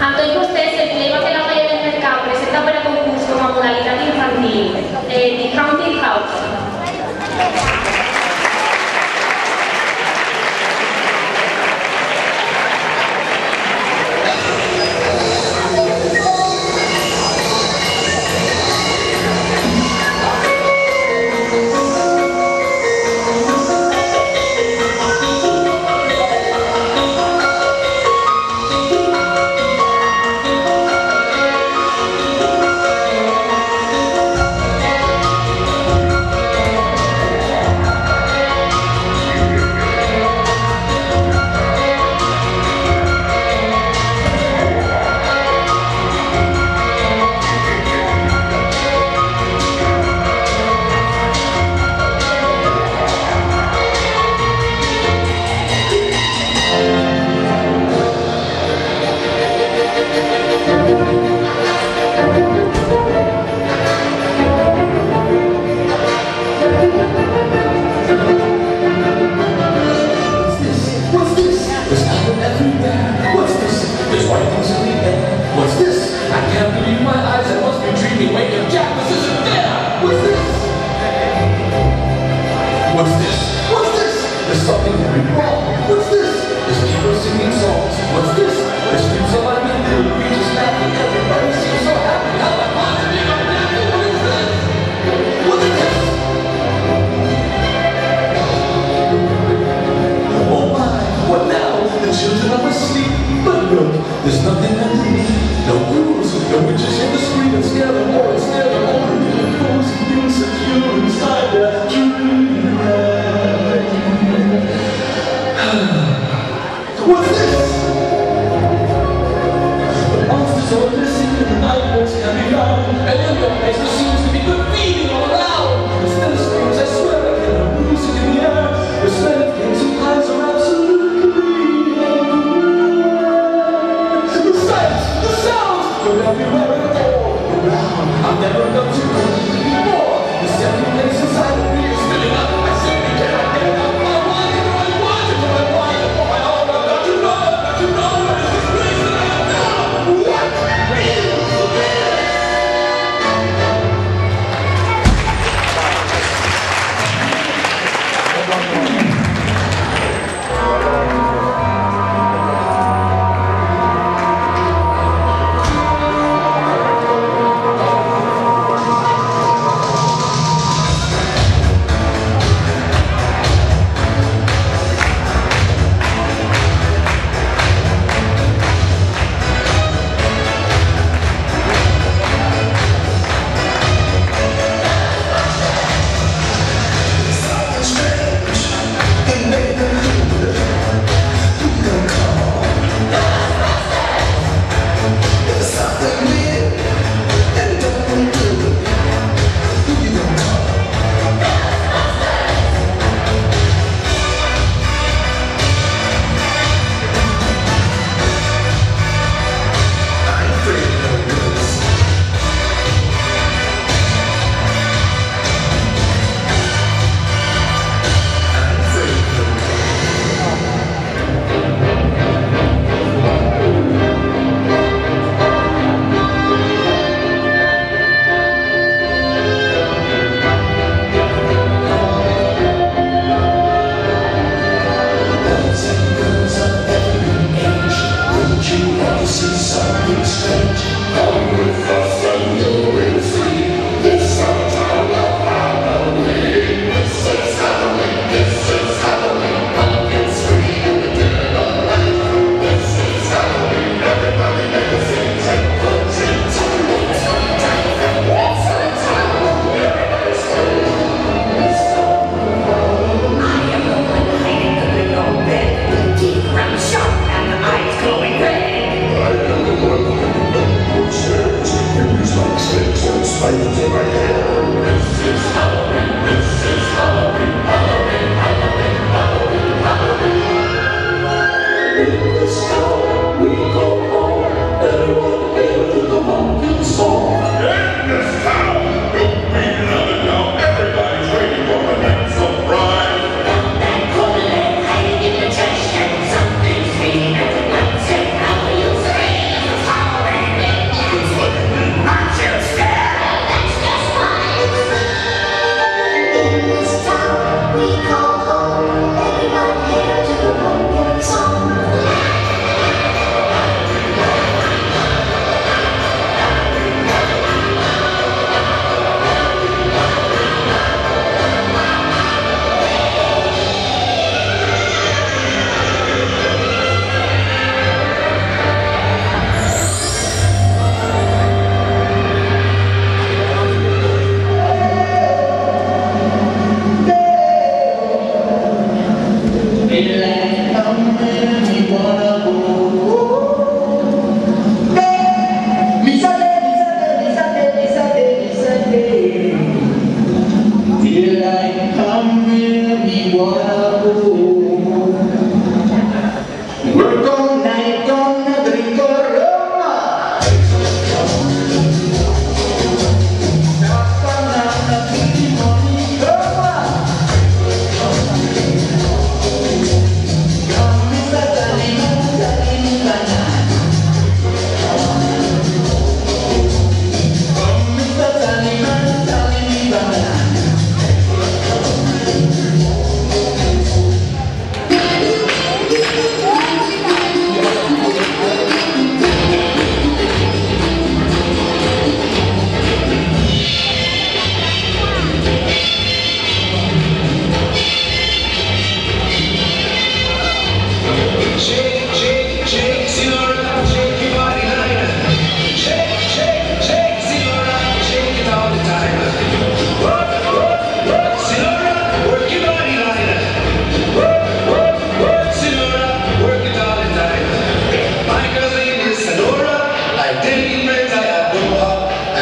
Antonio Stessa, el dilema que la calle del mercado presenta para concurso como modalidad infantil, The Counting House. There's nothing underneath, no rules, no witches in the street, and scare them all, and scare them all, and the cozy insecure inside their dream. What's this? The monsters are missing, and the nightmares can be found, and in your place there seems to be good feeding all around. The still screams, I swear I hear the music in the air, the smell of cakes and pies are absolutely everywhere and all around. I've never felt you before. This empty place inside of me is filling up. I simply cannot get enough. I want it, I want it, I want it. For my own, I've got to know, what is this place that I am now? What is this?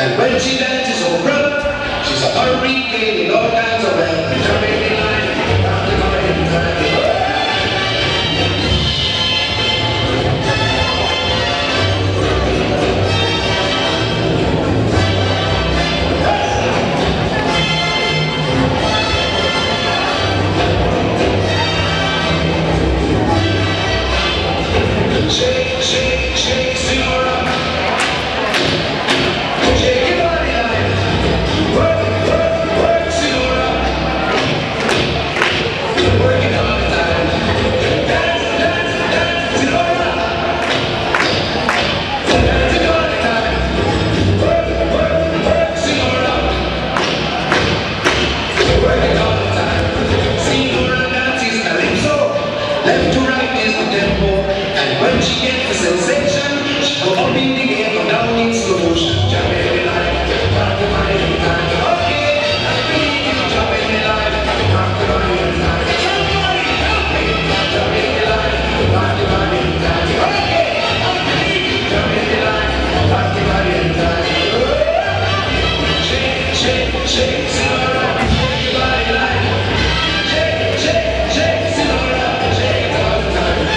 And when she dances so proud, she's a hurricane in all kinds of weather. Shake, shake, shake, Senora. Shake your body line. Work, work, work, Senora. Working all the time. Dance, dance, dance, Senora. Dancing all the time. Work, work, work, Senora. Working all the time. Senora dances calypso. Left to right is the tempo. And when she gets the sensation, she go up in the air, go down in slow motion. Jump in the line, rock the body in time. Okay, I believe you jump in the line, rock the body in time. Somebody help me, jump in the line, rock the body in time. Okay, I believe you jump in the line, rock the body in time. Shake, shake, shake, Senora, shake your body line. Shake, shake, shake, Senora, shake it all the time.